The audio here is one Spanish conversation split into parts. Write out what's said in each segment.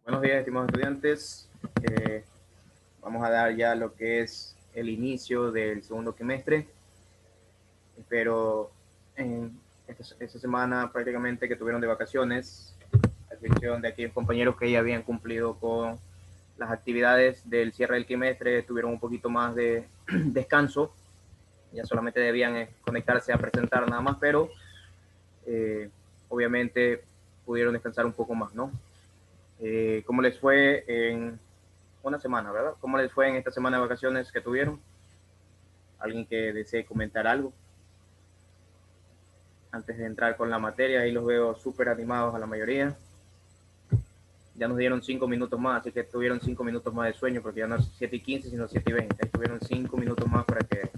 Buenos días, estimados estudiantes. Vamos a dar ya lo que es el inicio del segundo trimestre. Espero en esta semana prácticamente que tuvieron de vacaciones, a excepción de aquellos compañeros que ya habían cumplido con las actividades del cierre del trimestre, tuvieron un poquito más de descanso. Ya solamente debían conectarse a presentar nada más, pero obviamente pudieron descansar un poco más, ¿no? ¿Cómo les fue en una semana, verdad? ¿Cómo les fue en esta semana de vacaciones que tuvieron? ¿Alguien que desee comentar algo? Antes de entrar con la materia, ahí los veo súper animados a la mayoría. Ya nos dieron 5 minutos más, así que tuvieron 5 minutos más de sueño, porque ya no es 7:15, sino 7:20. Ahí tuvieron 5 minutos más para que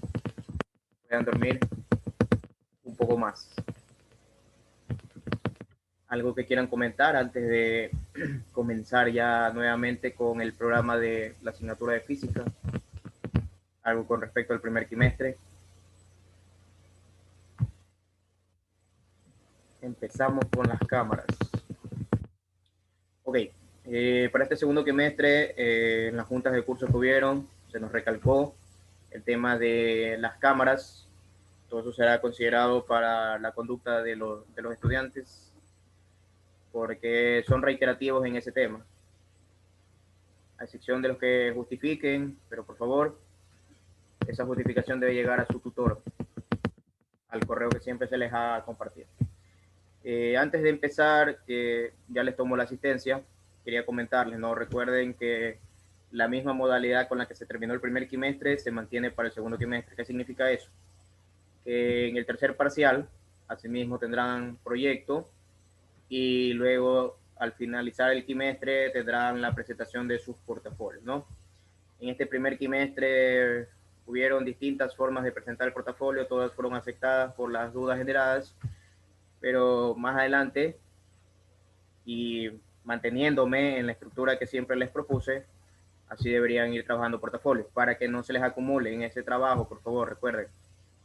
puedan dormir un poco más. ¿Algo que quieran comentar antes de comenzar ya nuevamente con el programa de la asignatura de física? ¿Algo con respecto al primer trimestre? Empezamos con las cámaras. Ok, para este segundo trimestre, en las juntas de curso que hubieron, se nos recalcó el tema de las cámaras. Todo eso será considerado para la conducta de los estudiantes, porque son reiterativos en ese tema, a excepción de los que justifiquen, pero por favor, esa justificación debe llegar a su tutor, al correo que siempre se les ha compartido. Antes de empezar, que ya les tomo la asistencia, quería comentarles, ¿no? Recuerden que la misma modalidad con la que se terminó el primer trimestre se mantiene para el segundo trimestre. ¿Qué significa eso? Que en el tercer parcial, asimismo tendrán proyecto y luego al finalizar el trimestre tendrán la presentación de sus portafolios, ¿no? En este primer trimestre hubieron distintas formas de presentar el portafolio, todas fueron aceptadas por las dudas generadas, pero más adelante, y manteniéndome en la estructura que siempre les propuse, así deberían ir trabajando portafolios para que no se les acumule en ese trabajo. Por favor, recuerden,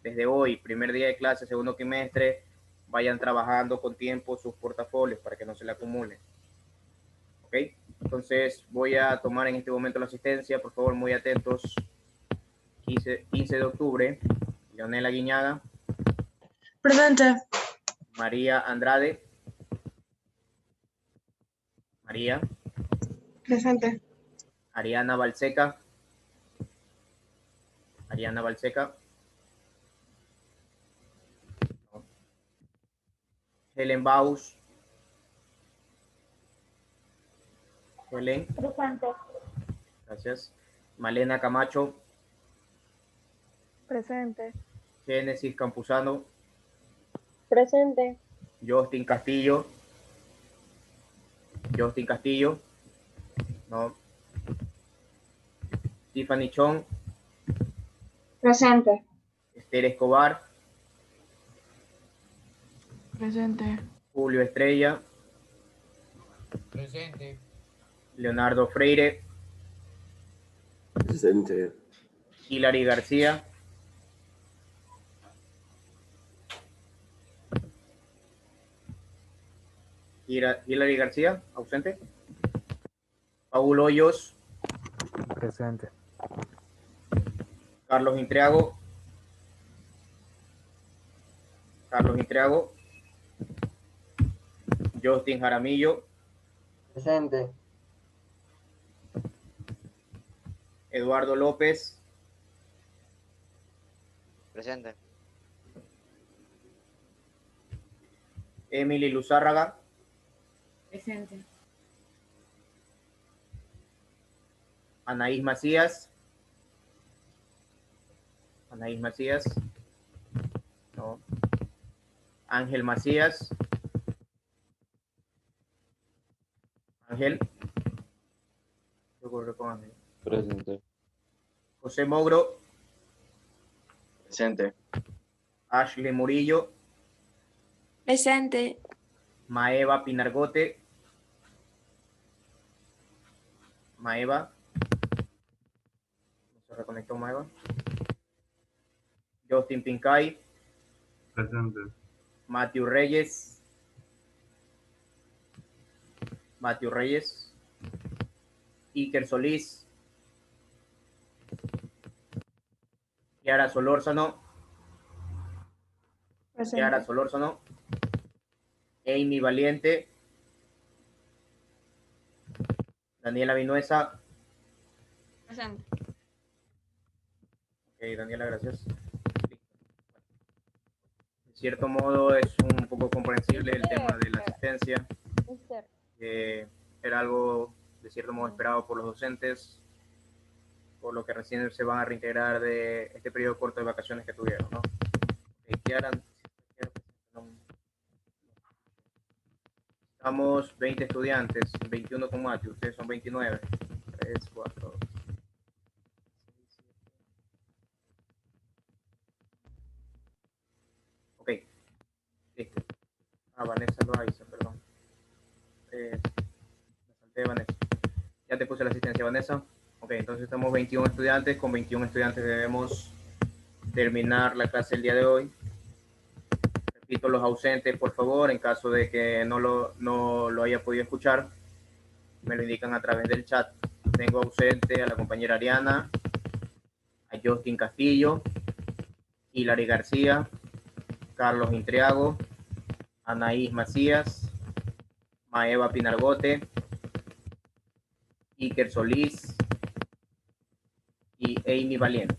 desde hoy, primer día de clase, segundo trimestre, vayan trabajando con tiempo sus portafolios para que no se les acumulen. ¿Ok? Entonces voy a tomar en este momento la asistencia, por favor, muy atentos. 15 de octubre, Leonela Guiñaga. Presente. María Andrade. María. Presente. Ariana Balseca. Ariana Balseca. Helen Baus. Helen. Presente. Gracias. Malena Camacho. Presente. Génesis Campuzano. Presente. Justin Castillo. Justin Castillo. No. Tiffany Chong. Presente. Esther Escobar. Presente. Julio Estrella. Presente. Leonardo Freire. Presente. Hilary García. Hilary García, ausente. Paul Hoyos. Presente. Carlos Intriago. Carlos Intriago. Justin Jaramillo. Presente. Eduardo López. Presente. Emily Luzárraga. Presente. Anaís Macías. Anaís Macías. No. Ángel Macías. Ángel. ¿Qué ocurre con Ángel? Presente. José Mogro. Presente. Ashley Murillo. Presente. Maeva Pinargote. Maeva. ¿No se reconectó Maeva? Justin Pincay. Presente. Matthew Reyes. Matthew Reyes. Iker Solís, Kiara Solórzano, Kiara Presente. Solórzano, Amy Valiente, Daniela Vinuesa. Presente. Ok, Daniela, gracias. De cierto modo es un poco comprensible el tema de la asistencia. Mister. Era algo de cierto modo esperado por los docentes, por lo que recién se van a reintegrar de este periodo corto de vacaciones que tuvieron, ¿no? Kiara, estamos 20 estudiantes, 21 con Mati, ustedes son 29. 3, 4, 6, 7. Ok, listo. Vanessa Loaiza, perdón. Me salté de Vanessa. Ya te puse la asistencia, Vanessa. Ok, entonces estamos 21 estudiantes. Con 21 estudiantes debemos terminar la clase el día de hoy. Repito, los ausentes, por favor, en caso de que no lo haya podido escuchar, me lo indican a través del chat. Tengo ausente a la compañera Ariana, a Justin Castillo, Hilary García, Carlos Intriago, Anaís Macías, Maeva Pinargote, Iker Solís y Amy Valiente.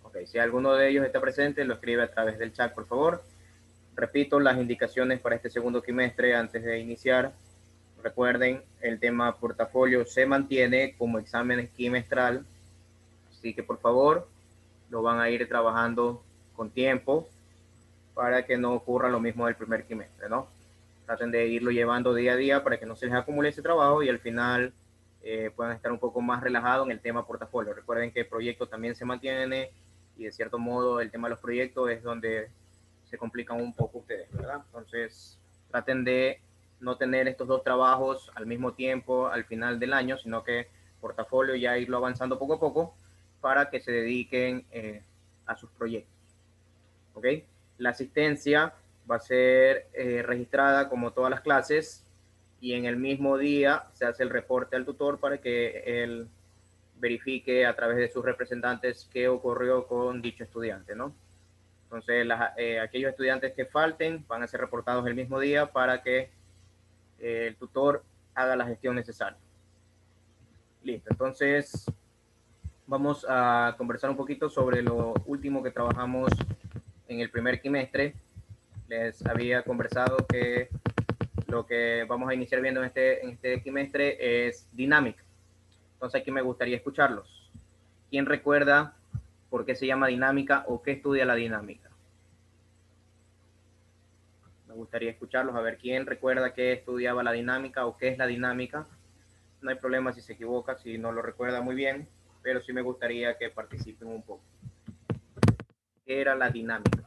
Ok, si alguno de ellos está presente, lo escribe a través del chat, por favor. Repito las indicaciones para este segundo trimestre antes de iniciar. Recuerden, el tema portafolio se mantiene como examen quimestral, así que por favor lo van a ir trabajando con tiempo para que no ocurra lo mismo del primer trimestre, ¿no? Traten de irlo llevando día a día para que no se les acumule ese trabajo y al final puedan estar un poco más relajados en el tema portafolio. Recuerden que el proyecto también se mantiene y de cierto modo el tema de los proyectos es donde se complican un poco ustedes, ¿verdad? Entonces traten de no tener estos dos trabajos al mismo tiempo al final del año, sino que portafolio ya irlo avanzando poco a poco para que se dediquen a sus proyectos. ¿Ok? La asistencia va a ser registrada como todas las clases y en el mismo día se hace el reporte al tutor para que él verifique a través de sus representantes qué ocurrió con dicho estudiante, ¿no? Entonces, aquellos estudiantes que falten van a ser reportados el mismo día para que el tutor haga la gestión necesaria. Listo, entonces vamos a conversar un poquito sobre lo último que trabajamos en el primer trimestre. Les había conversado que lo que vamos a iniciar viendo en este trimestre es dinámica. Entonces aquí me gustaría escucharlos. ¿Quién recuerda por qué se llama dinámica o qué estudia la dinámica? Me gustaría escucharlos, a ver quién recuerda qué estudiaba la dinámica o qué es la dinámica. No hay problema si se equivoca, si no lo recuerda muy bien, pero sí me gustaría que participen un poco. ¿Qué era la dinámica?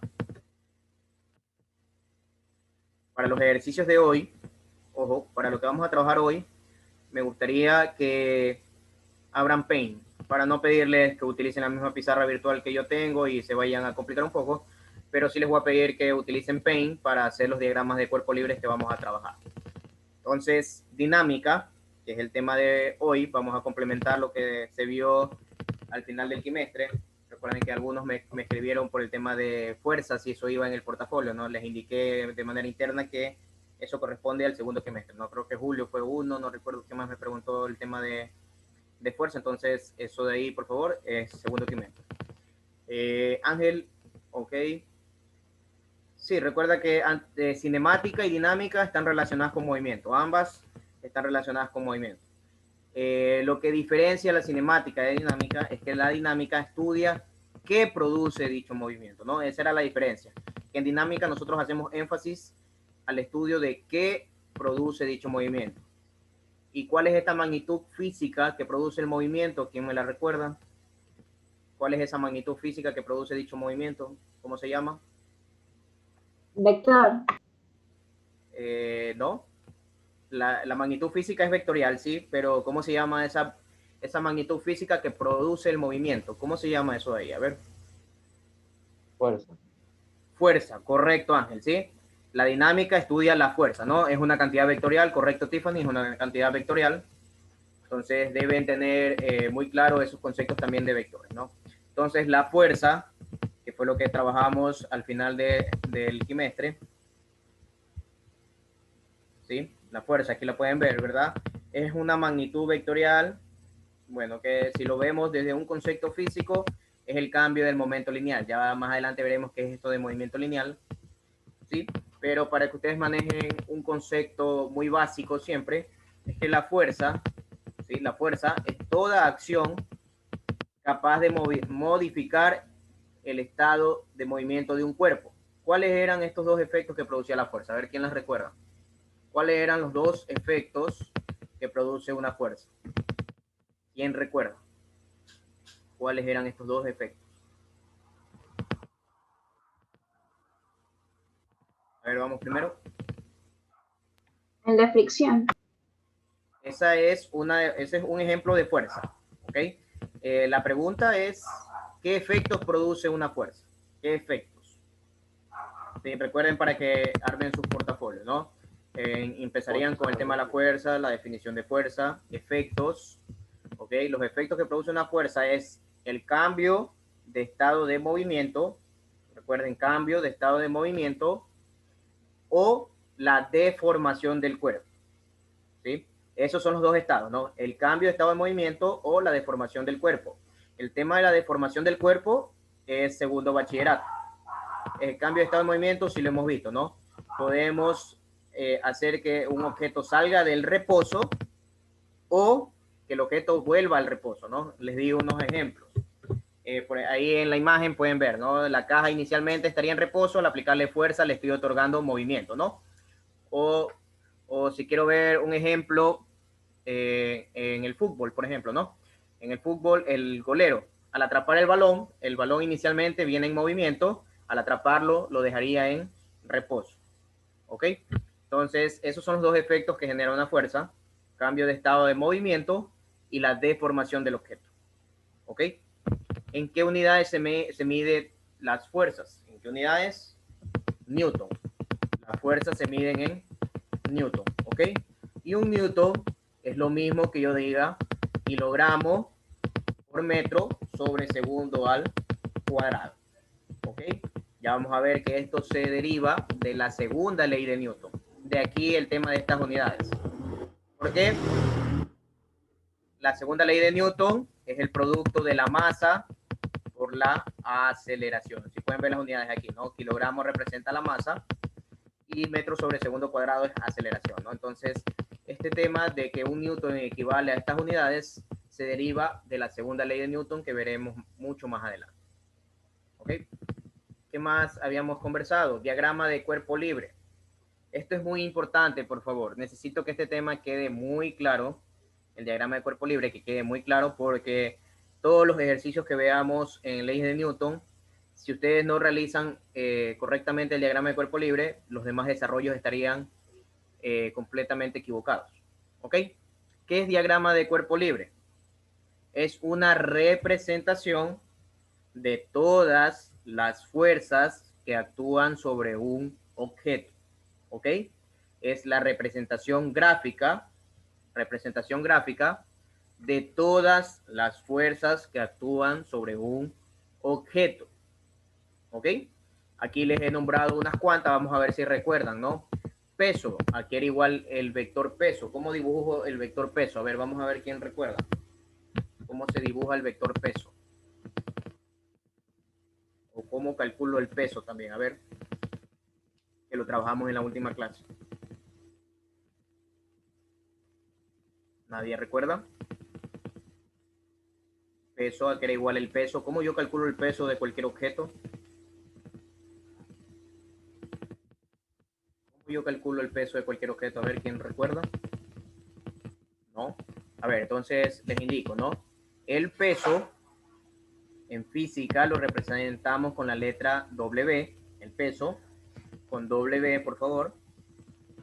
Para los ejercicios de hoy, ojo, para lo que vamos a trabajar hoy, me gustaría que abran Paint, para no pedirles que utilicen la misma pizarra virtual que yo tengo y se vayan a complicar un poco, pero sí les voy a pedir que utilicen Paint para hacer los diagramas de cuerpo libre que vamos a trabajar. Entonces, dinámica, que es el tema de hoy, vamos a complementar lo que se vio al final del trimestre. Recuerden que algunos me escribieron por el tema de fuerzas y eso iba en el portafolio, ¿no? Les indiqué de manera interna que eso corresponde al segundo trimestre, ¿no? Creo que Julio fue uno, no recuerdo qué más me preguntó el tema de fuerza, entonces eso de ahí, por favor, es segundo trimestre. Ángel, ok. Sí, recuerda que cinemática y dinámica están relacionadas con movimiento, ambas están relacionadas con movimiento. Lo que diferencia la cinemática de dinámica es que la dinámica estudia qué produce dicho movimiento, ¿no? Esa era la diferencia. En dinámica nosotros hacemos énfasis al estudio de qué produce dicho movimiento. ¿Y cuál es esta magnitud física que produce el movimiento? ¿Quién me la recuerda? ¿Cuál es esa magnitud física que produce dicho movimiento? ¿Cómo se llama? Vector. No. La magnitud física es vectorial, sí, pero ¿cómo se llama esa magnitud física que produce el movimiento? ¿Cómo se llama eso ahí? A ver. Fuerza. Fuerza, correcto, Ángel, ¿sí? La dinámica estudia la fuerza, ¿no? Es una cantidad vectorial, correcto, Tiffany, es una cantidad vectorial. Entonces deben tener muy claro esos conceptos también de vectores, ¿no? Entonces la fuerza, que fue lo que trabajamos al final del trimestre, ¿sí? La fuerza, aquí la pueden ver, ¿verdad? Es una magnitud vectorial, bueno, que si lo vemos desde un concepto físico, es el cambio del momento lineal. Ya más adelante veremos qué es esto de movimiento lineal, ¿sí? Pero para que ustedes manejen un concepto muy básico siempre, es que la fuerza, ¿sí? La fuerza es toda acción capaz de modificar el estado de movimiento de un cuerpo. ¿Cuáles eran estos dos efectos que producía la fuerza? A ver quién las recuerda. ¿Cuáles eran los dos efectos que produce una fuerza? ¿Quién recuerda? ¿Cuáles eran estos dos efectos? A ver, vamos primero. En la fricción. Ese es un ejemplo de fuerza, ¿ok? La pregunta es, ¿qué efectos produce una fuerza? ¿Qué efectos? Sí, recuerden para que armen sus portafolios, ¿no? Empezarían con el tema de la fuerza, la definición de fuerza, efectos, ¿ok? Los efectos que produce una fuerza es el cambio de estado de movimiento, recuerden, cambio de estado de movimiento o la deformación del cuerpo, ¿sí? Esos son los dos estados, ¿no? El cambio de estado de movimiento o la deformación del cuerpo. El tema de la deformación del cuerpo es segundo bachillerato. El cambio de estado de movimiento sí lo hemos visto, ¿no? Podemos hacer que un objeto salga del reposo o que el objeto vuelva al reposo, ¿no? Les digo unos ejemplos. Por ahí en la imagen pueden ver, ¿no? La caja inicialmente estaría en reposo, al aplicarle fuerza le estoy otorgando movimiento, ¿no? O si quiero ver un ejemplo en el fútbol, por ejemplo, ¿no? En el fútbol, el golero, al atrapar el balón inicialmente viene en movimiento, al atraparlo lo dejaría en reposo, ¿ok? Entonces, esos son los dos efectos que generan una fuerza, cambio de estado de movimiento y la deformación del objeto, ¿ok? ¿En qué unidades se mide las fuerzas? ¿En qué unidades? Newton. Las fuerzas se miden en Newton, ¿ok? Y un Newton es lo mismo que yo diga kilogramo por metro sobre segundo al cuadrado, ¿ok? Ya vamos a ver que esto se deriva de la segunda ley de Newton. De aquí el tema de estas unidades. ¿Por qué? La segunda ley de Newton es el producto de la masa por la aceleración. Si pueden ver las unidades aquí, ¿no? Kilogramo representa la masa y metro sobre segundo cuadrado es aceleración, ¿no? Entonces, este tema de que un newton equivale a estas unidades se deriva de la segunda ley de Newton que veremos mucho más adelante. ¿Ok? ¿Qué más habíamos conversado? Diagrama de cuerpo libre. Esto es muy importante, por favor. Necesito que este tema quede muy claro, el diagrama de cuerpo libre, que quede muy claro porque todos los ejercicios que veamos en leyes de Newton, si ustedes no realizan correctamente el diagrama de cuerpo libre, los demás desarrollos estarían completamente equivocados. ¿Ok? ¿Qué es diagrama de cuerpo libre? Es una representación de todas las fuerzas que actúan sobre un objeto. ¿Ok? Es la representación gráfica de todas las fuerzas que actúan sobre un objeto. ¿Ok? Aquí les he nombrado unas cuantas, vamos a ver si recuerdan, ¿no? Peso, aquí era igual el vector peso. ¿Cómo dibujo el vector peso? A ver, vamos a ver quién recuerda. ¿Cómo se dibuja el vector peso? O cómo calculo el peso también, a ver. Que lo trabajamos en la última clase. ¿Nadie recuerda? Peso, aquí era igual el peso. ¿Cómo yo calculo el peso de cualquier objeto? Yo calculo el peso de cualquier objeto, a ver quién recuerda. ¿No? A ver, entonces les indico, ¿no? El peso en física lo representamos con la letra W, el peso, con W, por favor.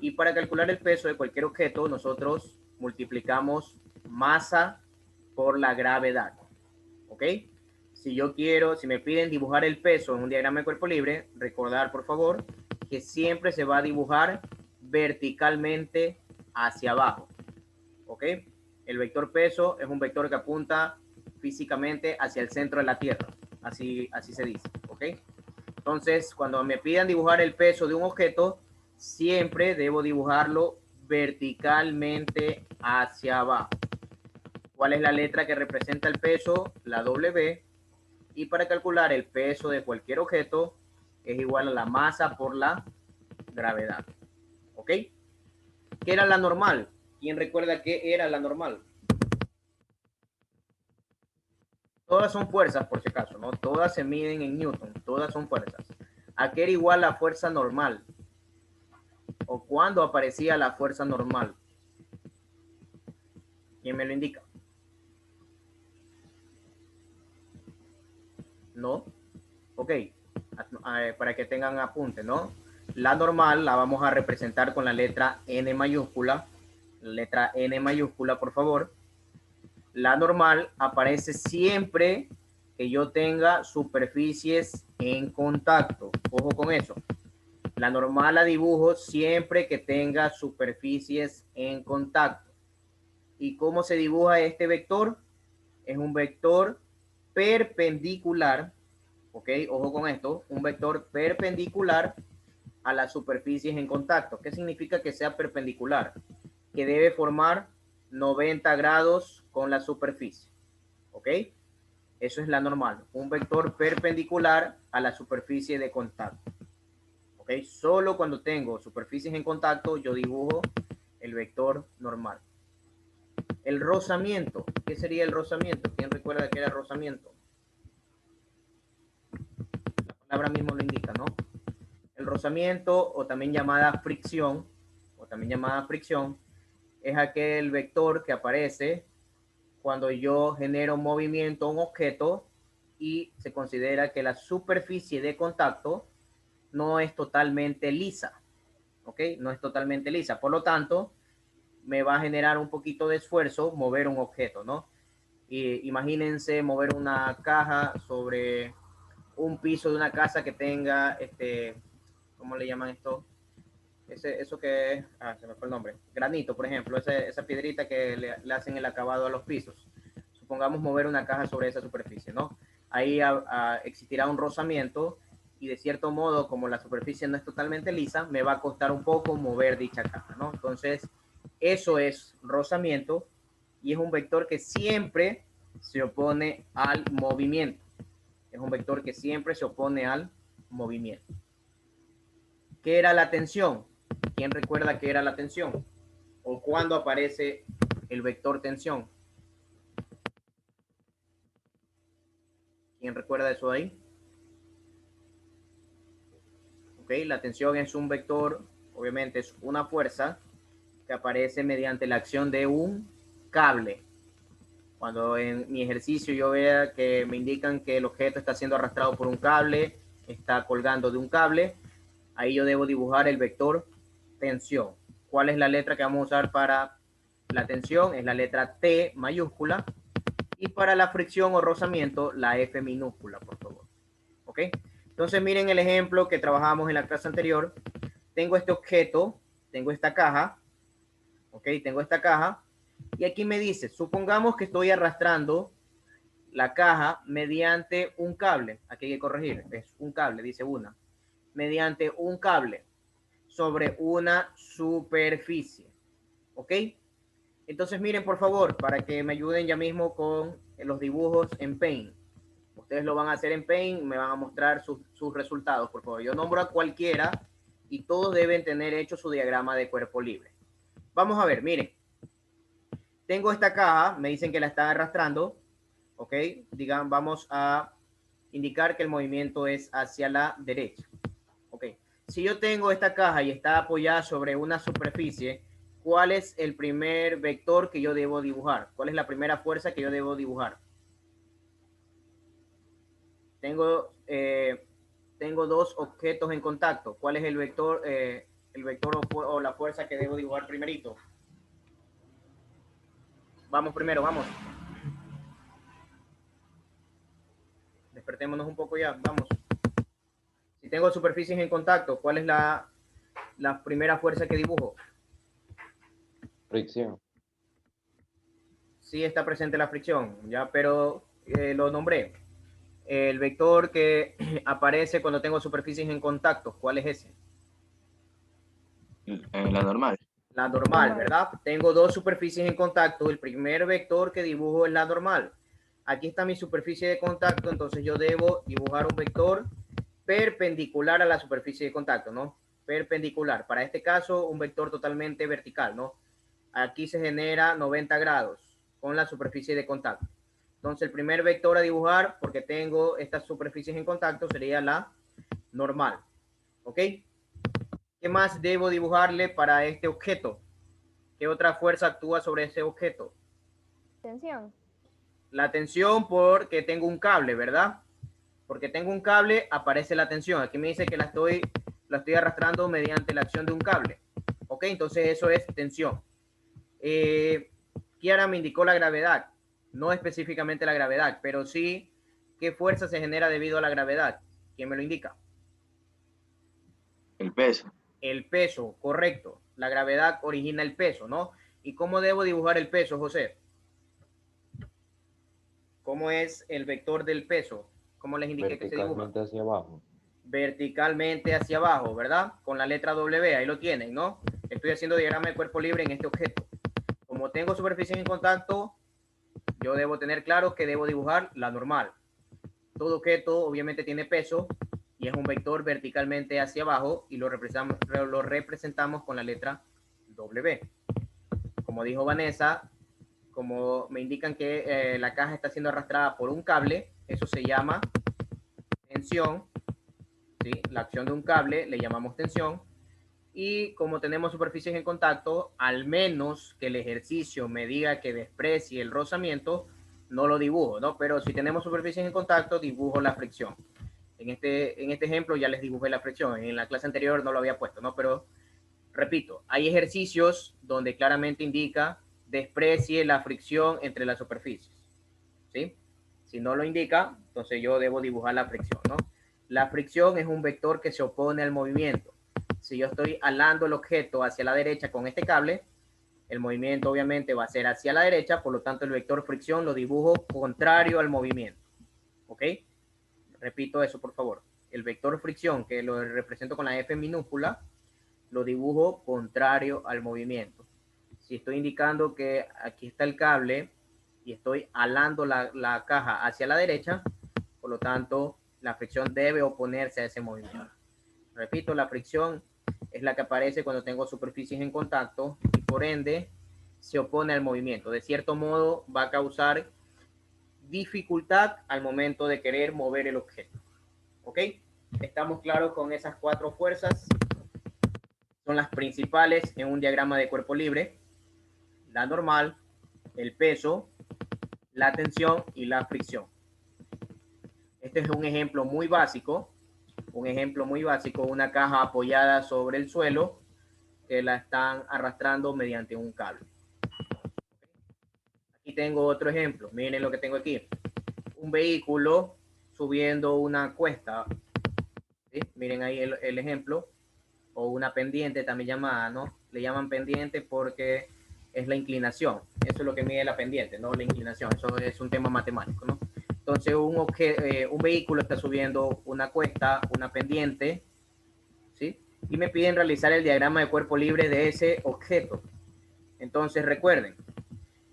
Y para calcular el peso de cualquier objeto, nosotros multiplicamos masa por la gravedad. ¿Ok? Si me piden dibujar el peso en un diagrama de cuerpo libre, recordar, por favor, que siempre se va a dibujar verticalmente hacia abajo. ¿Ok? El vector peso es un vector que apunta físicamente hacia el centro de la Tierra. Así se dice, ¿ok? Entonces, cuando me pidan dibujar el peso de un objeto, siempre debo dibujarlo verticalmente hacia abajo. ¿Cuál es la letra que representa el peso? La W. Y para calcular el peso de cualquier objeto es igual a la masa por la gravedad. ¿Ok? ¿Qué era la normal? ¿Quién recuerda qué era la normal? Todas son fuerzas, por si acaso, ¿no? Todas se miden en Newton, todas son fuerzas. ¿A qué era igual la fuerza normal? ¿O cuándo aparecía la fuerza normal? ¿Quién me lo indica? ¿No? Ok, para que tengan apunte, ¿no? La normal la vamos a representar con la letra N mayúscula. La letra N mayúscula, por favor. La normal aparece siempre que yo tenga superficies en contacto. Ojo con eso. La normal la dibujo siempre que tenga superficies en contacto. ¿Y cómo se dibuja este vector? Es un vector perpendicular. ¿Ok? Ojo con esto. Un vector perpendicular a las superficies en contacto. ¿Qué significa que sea perpendicular? Que debe formar 90 grados con la superficie. ¿Ok? Eso es la normal. Un vector perpendicular a la superficie de contacto. ¿Ok? Solo cuando tengo superficies en contacto yo dibujo el vector normal. El rozamiento. ¿Qué sería el rozamiento? ¿Quién recuerda qué era rozamiento? La palabra mismo lo indica, ¿no? El rozamiento, o también llamada fricción, es aquel vector que aparece cuando yo genero movimiento a un objeto y se considera que la superficie de contacto no es totalmente lisa, ¿ok? No es totalmente lisa. Por lo tanto, me va a generar un poquito de esfuerzo mover un objeto, ¿no? Y imagínense mover una caja sobre un piso de una casa que tenga, ¿cómo le llaman esto? Eso que es, se me fue el nombre, granito, por ejemplo, esa piedrita que le hacen el acabado a los pisos. Supongamos mover una caja sobre esa superficie, ¿no? Ahí existirá un rozamiento y de cierto modo, como la superficie no es totalmente lisa, me va a costar un poco mover dicha caja, ¿no? Entonces, eso es rozamiento y es un vector que siempre se opone al movimiento. Es un vector que siempre se opone al movimiento. ¿Qué era la tensión? ¿Quién recuerda qué era la tensión? ¿O cuándo aparece el vector tensión? ¿Quién recuerda eso ahí? Ok, la tensión es un vector, obviamente es una fuerza que aparece mediante la acción de un cable. Cuando en mi ejercicio yo vea que me indican que el objeto está siendo arrastrado por un cable, está colgando de un cable, ahí yo debo dibujar el vector tensión. ¿Cuál es la letra que vamos a usar para la tensión? Es la letra T mayúscula. Y para la fricción o rozamiento, la F minúscula, por favor. ¿Ok? Entonces miren el ejemplo que trabajamos en la clase anterior. Tengo este objeto, tengo esta caja. ¿Ok? Tengo esta caja. Y aquí me dice, supongamos que estoy arrastrando la caja mediante un cable. Aquí hay que corregir, es un cable, dice una. Mediante un cable sobre una superficie. ¿Ok? Entonces miren por favor, para que me ayuden ya mismo con los dibujos en Paint. Ustedes lo van a hacer en Paint, me van a mostrar sus resultados, por favor. Yo nombro a cualquiera y todos deben tener hecho su diagrama de cuerpo libre. Vamos a ver, miren. Tengo esta caja, me dicen que la están arrastrando, ¿ok? Digan, vamos a indicar que el movimiento es hacia la derecha, ¿ok? Si yo tengo esta caja y está apoyada sobre una superficie, ¿cuál es el primer vector que yo debo dibujar? ¿Cuál es la primera fuerza que yo debo dibujar? Tengo dos objetos en contacto. ¿Cuál es el vector o la fuerza que debo dibujar primerito? Vamos primero, vamos. Despertémonos un poco ya, vamos. Si tengo superficies en contacto, ¿cuál es la primera fuerza que dibujo? Fricción. Sí está presente la fricción, ya, pero lo nombré. El vector que aparece cuando tengo superficies en contacto, ¿cuál es ese? La normal. La normal, ¿verdad? Tengo dos superficies en contacto. El primer vector que dibujo es la normal. Aquí está mi superficie de contacto, entonces yo debo dibujar un vector perpendicular a la superficie de contacto, ¿no? Perpendicular. Para este caso, un vector totalmente vertical, ¿no? Aquí se genera 90 grados con la superficie de contacto. Entonces, el primer vector a dibujar, porque tengo estas superficies en contacto, sería la normal. ¿Ok? ¿Qué más debo dibujarle para este objeto? ¿Qué otra fuerza actúa sobre ese objeto? Tensión. La tensión porque tengo un cable, ¿verdad? Porque tengo un cable, aparece la tensión. Aquí me dice que la estoy arrastrando mediante la acción de un cable. ¿Ok? Entonces eso es tensión. Kiara me indicó la gravedad. No específicamente la gravedad, pero sí qué fuerza se genera debido a la gravedad. ¿Quién me lo indica? El peso. El peso, correcto. La gravedad origina el peso, ¿no? ¿Y cómo debo dibujar el peso, José? ¿Cómo es el vector del peso? ¿Cómo les indiqué que se dibuja? Verticalmente hacia abajo. Verticalmente hacia abajo, ¿verdad? Con la letra W, ahí lo tienen, ¿no? Estoy haciendo diagrama de cuerpo libre en este objeto. Como tengo superficie en contacto, yo debo tener claro que debo dibujar la normal. Todo objeto obviamente tiene peso y es un vector verticalmente hacia abajo y lo representamos con la letra W. Como dijo Vanessa, como me indican que la caja está siendo arrastrada por un cable, eso se llama tensión, ¿sí? La acción de un cable le llamamos tensión. Y como tenemos superficies en contacto, al menos que el ejercicio me diga que desprecie el rozamiento, no lo dibujo, ¿no? Pero si tenemos superficies en contacto, dibujo la fricción. En este ejemplo ya les dibujé la fricción. En la clase anterior no lo había puesto, ¿no? Pero repito, hay ejercicios donde claramente indica desprecie la fricción entre las superficies, ¿sí? Si no lo indica, entonces yo debo dibujar la fricción, ¿no? La fricción es un vector que se opone al movimiento. Si yo estoy alando el objeto hacia la derecha con este cable, el movimiento obviamente va a ser hacia la derecha, por lo tanto el vector fricción lo dibujo contrario al movimiento. ¿Ok? Repito eso, por favor. El vector fricción, que lo represento con la F minúscula, lo dibujo contrario al movimiento. Si estoy indicando que aquí está el cable y estoy alando la caja hacia la derecha, por lo tanto, la fricción debe oponerse a ese movimiento. Repito, la fricción es la que aparece cuando tengo superficies en contacto y por ende se opone al movimiento. De cierto modo va a causar dificultad al momento de querer mover el objeto. ¿Ok? ¿Estamos claros con esas cuatro fuerzas? Son las principales en un diagrama de cuerpo libre: la normal, el peso, la tensión y la fricción. Este es un ejemplo muy básico, una caja apoyada sobre el suelo que la están arrastrando mediante un cable. Aquí tengo otro ejemplo, miren lo que tengo aquí. Un vehículo subiendo una cuesta, ¿sí? Miren ahí el ejemplo, o una pendiente también llamada, ¿no? Le llaman pendiente porque es la inclinación, eso es lo que mide la pendiente, no la inclinación, eso es un tema matemático, ¿no? Entonces un vehículo está subiendo una cuesta, una pendiente, ¿sí? Y me piden realizar el diagrama de cuerpo libre de ese objeto. Entonces recuerden,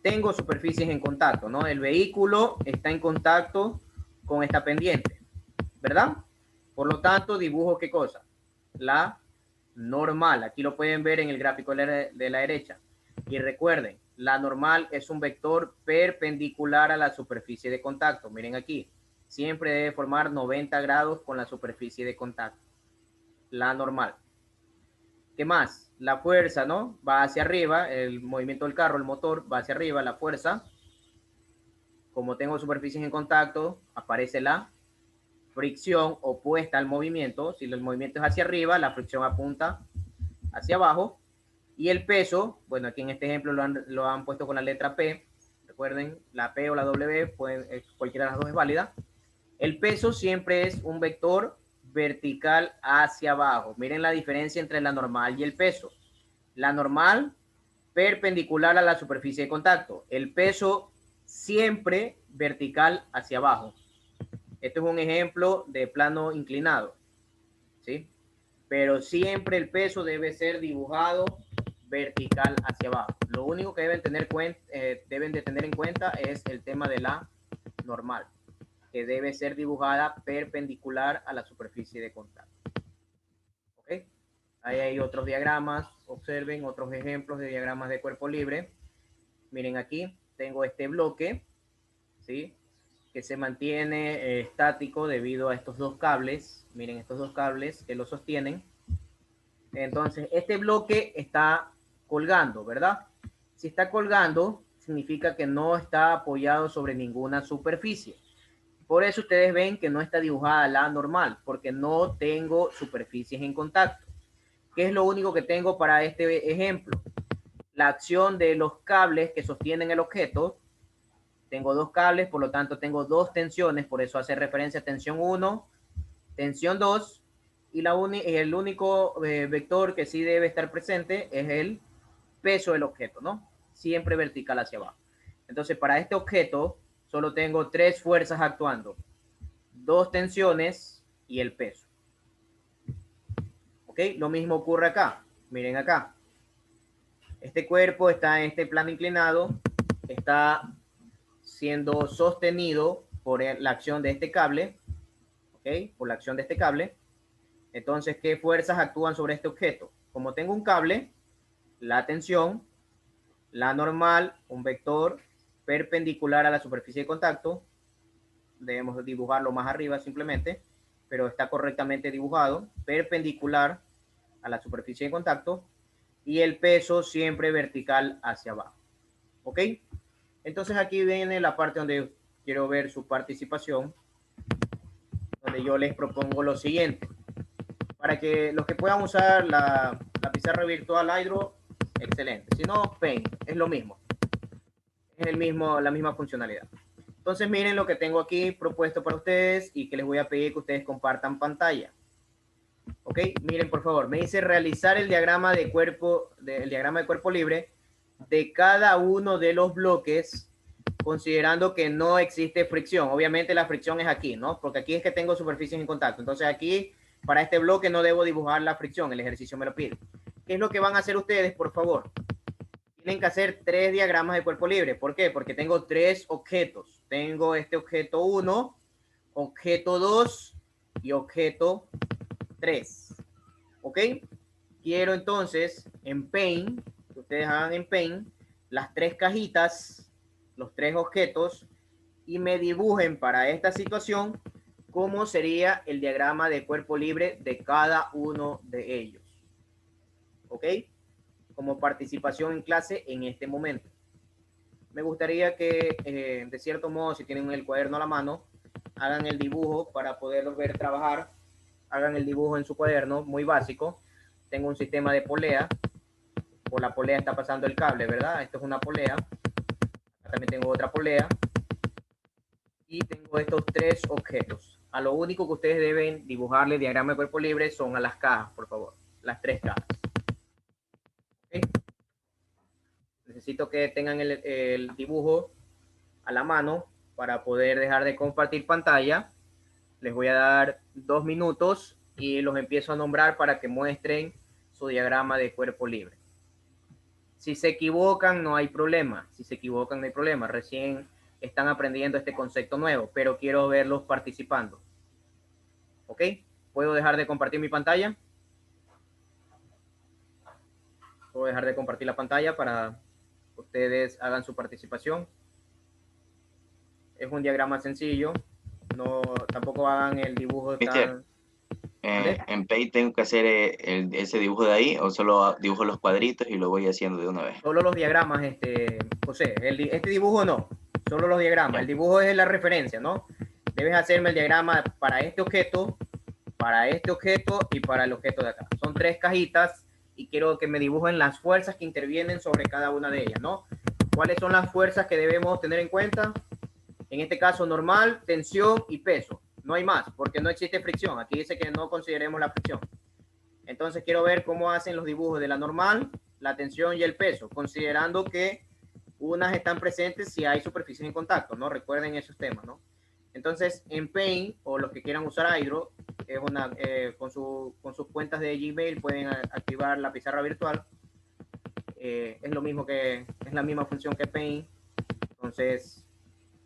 tengo superficies en contacto, ¿no? El vehículo está en contacto con esta pendiente, ¿verdad? Por lo tanto, dibujo ¿qué cosa? La normal. Aquí lo pueden ver en el gráfico de la derecha. Y recuerden, la normal es un vector perpendicular a la superficie de contacto. Miren aquí, siempre debe formar 90 grados con la superficie de contacto. La normal. ¿Qué más? La fuerza, ¿no? Va hacia arriba, el movimiento del carro, el motor va hacia arriba, la fuerza. Como tengo superficies en contacto, aparece la fricción opuesta al movimiento. Si el movimiento es hacia arriba, la fricción apunta hacia abajo. Y el peso, bueno, aquí en este ejemplo lo han puesto con la letra P. Recuerden, la P o la W, cualquiera de las dos es válida. El peso siempre es un vector vertical hacia abajo. Miren la diferencia entre la normal y el peso. La normal perpendicular a la superficie de contacto. El peso siempre vertical hacia abajo. Esto es un ejemplo de plano inclinado, ¿sí? Pero siempre el peso debe ser dibujado vertical hacia abajo. Lo único que deben de tener en cuenta es el tema de la normal, que debe ser dibujada perpendicular a la superficie de contacto. ¿Ok? Ahí hay otros diagramas. Observen otros ejemplos de diagramas de cuerpo libre. Miren aquí, tengo este bloque, ¿sí? Que se mantiene estático debido a estos dos cables. Miren estos dos cables que lo sostienen. Entonces, este bloque está colgando, ¿verdad? Si está colgando, significa que no está apoyado sobre ninguna superficie. Por eso ustedes ven que no está dibujada la normal, porque no tengo superficies en contacto. ¿Qué es lo único que tengo para este ejemplo? La acción de los cables que sostienen el objeto. Tengo dos cables, por lo tanto tengo dos tensiones, por eso hace referencia a tensión 1, tensión 2, y el único vector que sí debe estar presente es el peso del objeto, ¿no? Siempre vertical hacia abajo. Entonces, para este objeto solo tengo tres fuerzas actuando, dos tensiones y el peso. ¿Ok? Lo mismo ocurre acá. Miren acá. Este cuerpo está en este plano inclinado, está siendo sostenido por la acción de este cable, ¿ok? Por la acción de este cable. Entonces, ¿qué fuerzas actúan sobre este objeto? Como tengo un cable, la tensión, la normal, un vector perpendicular a la superficie de contacto, debemos dibujarlo más arriba simplemente, pero está correctamente dibujado, perpendicular a la superficie de contacto, y el peso siempre vertical hacia abajo. ¿Ok? Entonces aquí viene la parte donde quiero ver su participación, donde yo les propongo lo siguiente. Para que los que puedan usar la pizarra virtual Hydro, excelente. Si no, Paint, es lo mismo. Es la misma funcionalidad. Entonces miren lo que tengo aquí propuesto para ustedes y que les voy a pedir que ustedes compartan pantalla. Ok, miren por favor, me dice realizar el diagrama de cuerpo libre de cada uno de los bloques, considerando que no existe fricción. Obviamente la fricción es aquí, ¿no? Porque aquí es que tengo superficies en contacto. Entonces aquí, para este bloque no debo dibujar la fricción, el ejercicio me lo pide. ¿Qué es lo que van a hacer ustedes, por favor? Tienen que hacer tres diagramas de cuerpo libre. ¿Por qué? Porque tengo tres objetos. Tengo este objeto 1, objeto 2 y objeto 3. ¿Ok? Quiero entonces en Paint, que ustedes hagan en Paint, las tres cajitas, los tres objetos, y me dibujen para esta situación cómo sería el diagrama de cuerpo libre de cada uno de ellos. ¿Ok? Como participación en clase en este momento. Me gustaría que, de cierto modo, si tienen el cuaderno a la mano, hagan el dibujo para poderlos ver trabajar. Hagan el dibujo en su cuaderno, muy básico. Tengo un sistema de polea. Por la polea está pasando el cable, ¿verdad? Esto es una polea. También tengo otra polea. Y tengo estos tres objetos. A lo único que ustedes deben dibujarle diagrama de cuerpo libre son a las cajas, por favor. Las tres cajas. ¿Okay? Necesito que tengan el dibujo a la mano para poder dejar de compartir pantalla. Les voy a dar 2 minutos y los empiezo a nombrar para que muestren su diagrama de cuerpo libre. Si se equivocan, no hay problema. Si se equivocan, no hay problema. Recién están aprendiendo este concepto nuevo, pero quiero verlos participando. ¿Ok? ¿Puedo dejar de compartir mi pantalla? Puedo dejar de compartir la pantalla para que ustedes hagan su participación. Es un diagrama sencillo. No, tampoco hagan el dibujo tan... ¿En Paint tengo que hacer ese dibujo de ahí o solo dibujo los cuadritos y lo voy haciendo de una vez? Solo los diagramas, José. Este dibujo no, solo los diagramas. El dibujo es la referencia, ¿no? Debes hacerme el diagrama para este objeto y para el objeto de acá. Son tres cajitas y quiero que me dibujen las fuerzas que intervienen sobre cada una de ellas, ¿no? ¿Cuáles son las fuerzas que debemos tener en cuenta? En este caso, normal, tensión y peso. No hay más, porque no existe fricción. Aquí dice que no consideremos la fricción. Entonces, quiero ver cómo hacen los dibujos de la normal, la tensión y el peso, considerando que unas están presentes si hay superficies en contacto, ¿no? Recuerden esos temas, ¿no? Entonces, en Paint, o los que quieran usar Hydro, es con sus cuentas de Gmail pueden activar la pizarra virtual. Es lo mismo es la misma función que Paint. Entonces,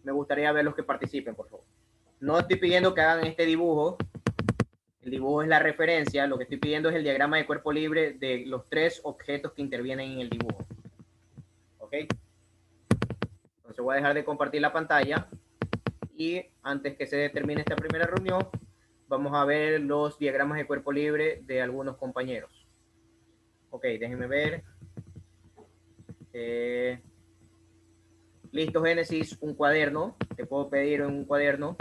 me gustaría ver los que participen, por favor. No estoy pidiendo que hagan este dibujo. El dibujo es la referencia. Lo que estoy pidiendo es el diagrama de cuerpo libre de los 3 objetos que intervienen en el dibujo. ¿Ok? Entonces voy a dejar de compartir la pantalla. Y antes que se termine esta primera reunión, vamos a ver los diagramas de cuerpo libre de algunos compañeros. Ok, déjenme ver. Listo, Génesis, un cuaderno. Te puedo pedir un cuaderno.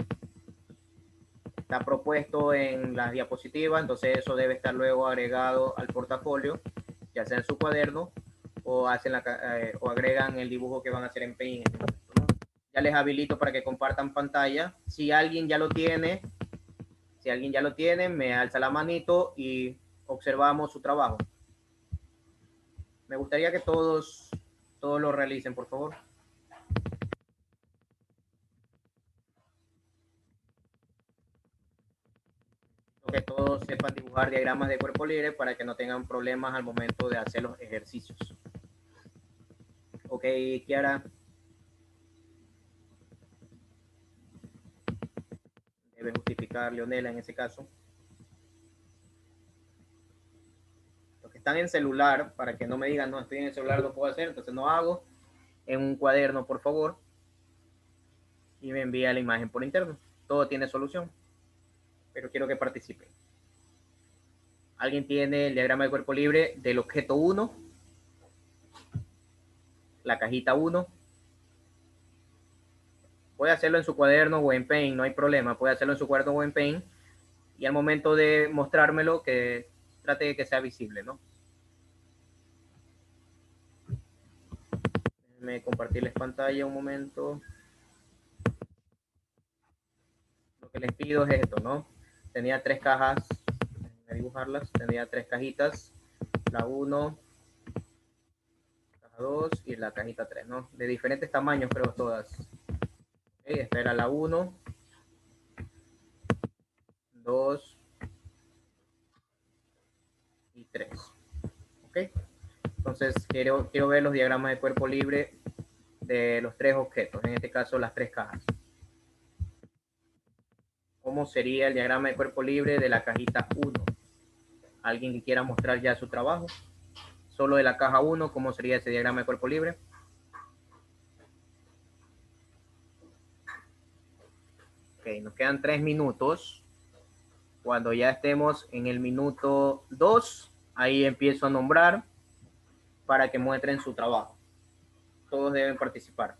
Está propuesto en las diapositivas, entonces eso debe estar luego agregado al portafolio, ya sea en su cuaderno o o agregan el dibujo que van a hacer en Paint. Ya les habilito para que compartan pantalla. Si alguien ya lo tiene, me alza la manito y observamos su trabajo. Me gustaría que todos lo realicen, por favor. Que todos sepan dibujar diagramas de cuerpo libre para que no tengan problemas al momento de hacer los ejercicios. Ok, Kiara. Debe justificar Leonela en ese caso. Los que están en celular, para que no me digan, no, estoy en el celular, lo puedo hacer, entonces no hago. En un cuaderno, por favor. Y me envía la imagen por interno. Todo tiene solución. Pero quiero que participen. ¿Alguien tiene el diagrama de cuerpo libre del objeto 1? La cajita 1. Puede hacerlo en su cuaderno o en Paint, no hay problema. Puede hacerlo en su cuaderno o en Paint. Y al momento de mostrármelo, que trate de que sea visible, ¿no? Déjenme compartirles pantalla un momento. Lo que les pido es esto, ¿no? Tenía 3 cajas. Déjenme dibujarlas. Tenía 3 cajitas. La 1, caja 2 y la cajita 3, ¿no? De diferentes tamaños, creo, todas. Okay, esta era la 1, 2 y 3. ¿Ok? Entonces, quiero ver los diagramas de cuerpo libre de los 3 objetos, en este caso las 3 cajas. ¿Cómo sería el diagrama de cuerpo libre de la cajita 1? ¿Alguien que quiera mostrar ya su trabajo? Solo de la caja 1, ¿cómo sería ese diagrama de cuerpo libre? Ok, nos quedan 3 minutos. Cuando ya estemos en el minuto 2, ahí empiezo a nombrar para que muestren su trabajo. Todos deben participar.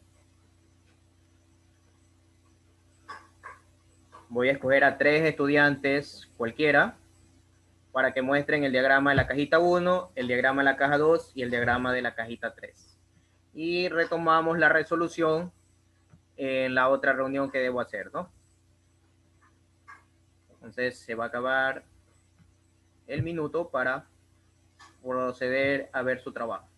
Voy a escoger a 3 estudiantes cualquiera para que muestren el diagrama de la cajita 1, el diagrama de la caja 2 y el diagrama de la cajita 3. Y retomamos la resolución en la otra reunión que debo hacer, ¿no? Entonces se va a acabar el minuto para proceder a ver su trabajo.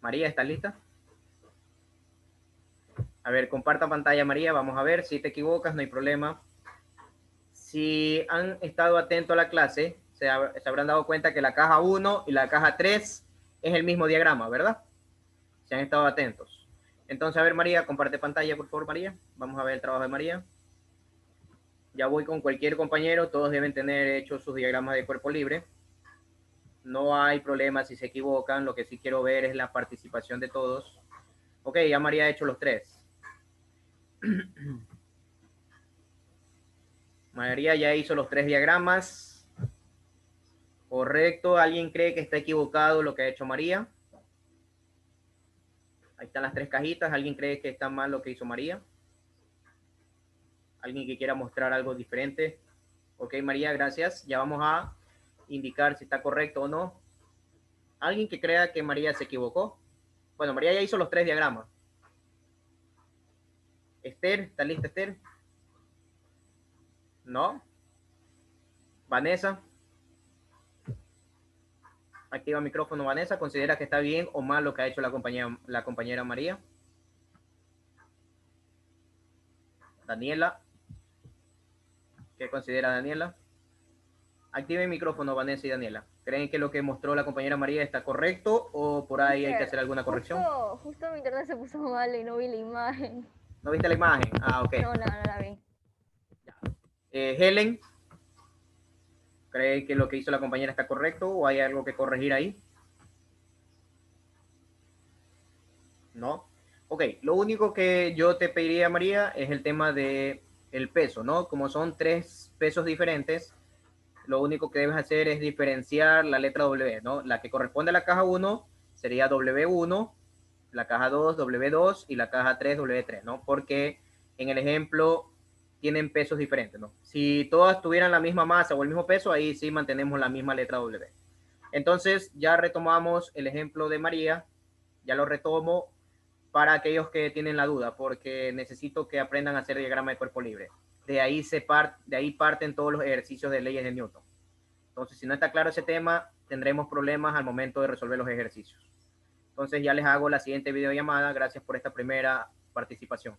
María, ¿estás lista? A ver, comparta pantalla, María. Vamos a ver. Si te equivocas, no hay problema. Si han estado atentos a la clase, se habrán dado cuenta que la caja 1 y la caja 3 es el mismo diagrama, ¿verdad? Se han estado atentos. Entonces, a ver, María, comparte pantalla, por favor, María. Vamos a ver el trabajo de María. Ya voy con cualquier compañero. Todos deben tener hecho sus diagramas de cuerpo libre. No hay problema si se equivocan. Lo que sí quiero ver es la participación de todos. Ok, ya María ha hecho los 3. María ya hizo los 3 diagramas. Correcto. ¿Alguien cree que está equivocado lo que ha hecho María? Ahí están las 3 cajitas. ¿Alguien cree que está mal lo que hizo María? ¿Alguien que quiera mostrar algo diferente? Ok, María, gracias. Ya vamos a indicar si está correcto o no. ¿Alguien que crea que María se equivocó? Bueno, María ya hizo los 3 diagramas. Esther, ¿está lista Esther? ¿No? Vanessa. Activa micrófono, Vanessa. ¿Considera que está bien o mal lo que ha hecho la compañera María? Daniela. ¿Qué considera Daniela? Activen micrófono, Vanessa y Daniela. ¿Creen que lo que mostró la compañera María está correcto o por ahí hay que hacer alguna corrección? Justo mi internet se puso mal y no vi la imagen. ¿No viste la imagen? Ah, ok. No la vi. Helen, ¿cree que lo que hizo la compañera está correcto o hay algo que corregir ahí? ¿No? Ok, lo único que yo te pediría, María, es el tema de el peso, ¿no? Como son 3 pesos diferentes, lo único que debes hacer es diferenciar la letra W, ¿no? La que corresponde a la caja 1 sería W1, la caja 2, W2 y la caja 3, W3, ¿no? Porque en el ejemplo tienen pesos diferentes, ¿no? Si todas tuvieran la misma masa o el mismo peso, ahí sí mantenemos la misma letra W. Entonces, ya retomamos el ejemplo de María, ya lo retomo para aquellos que tienen la duda, porque necesito que aprendan a hacer diagrama de cuerpo libre. De ahí parten todos los ejercicios de leyes de Newton. Entonces, si no está claro ese tema, tendremos problemas al momento de resolver los ejercicios. Entonces, ya les hago la siguiente videollamada. Gracias por esta primera participación.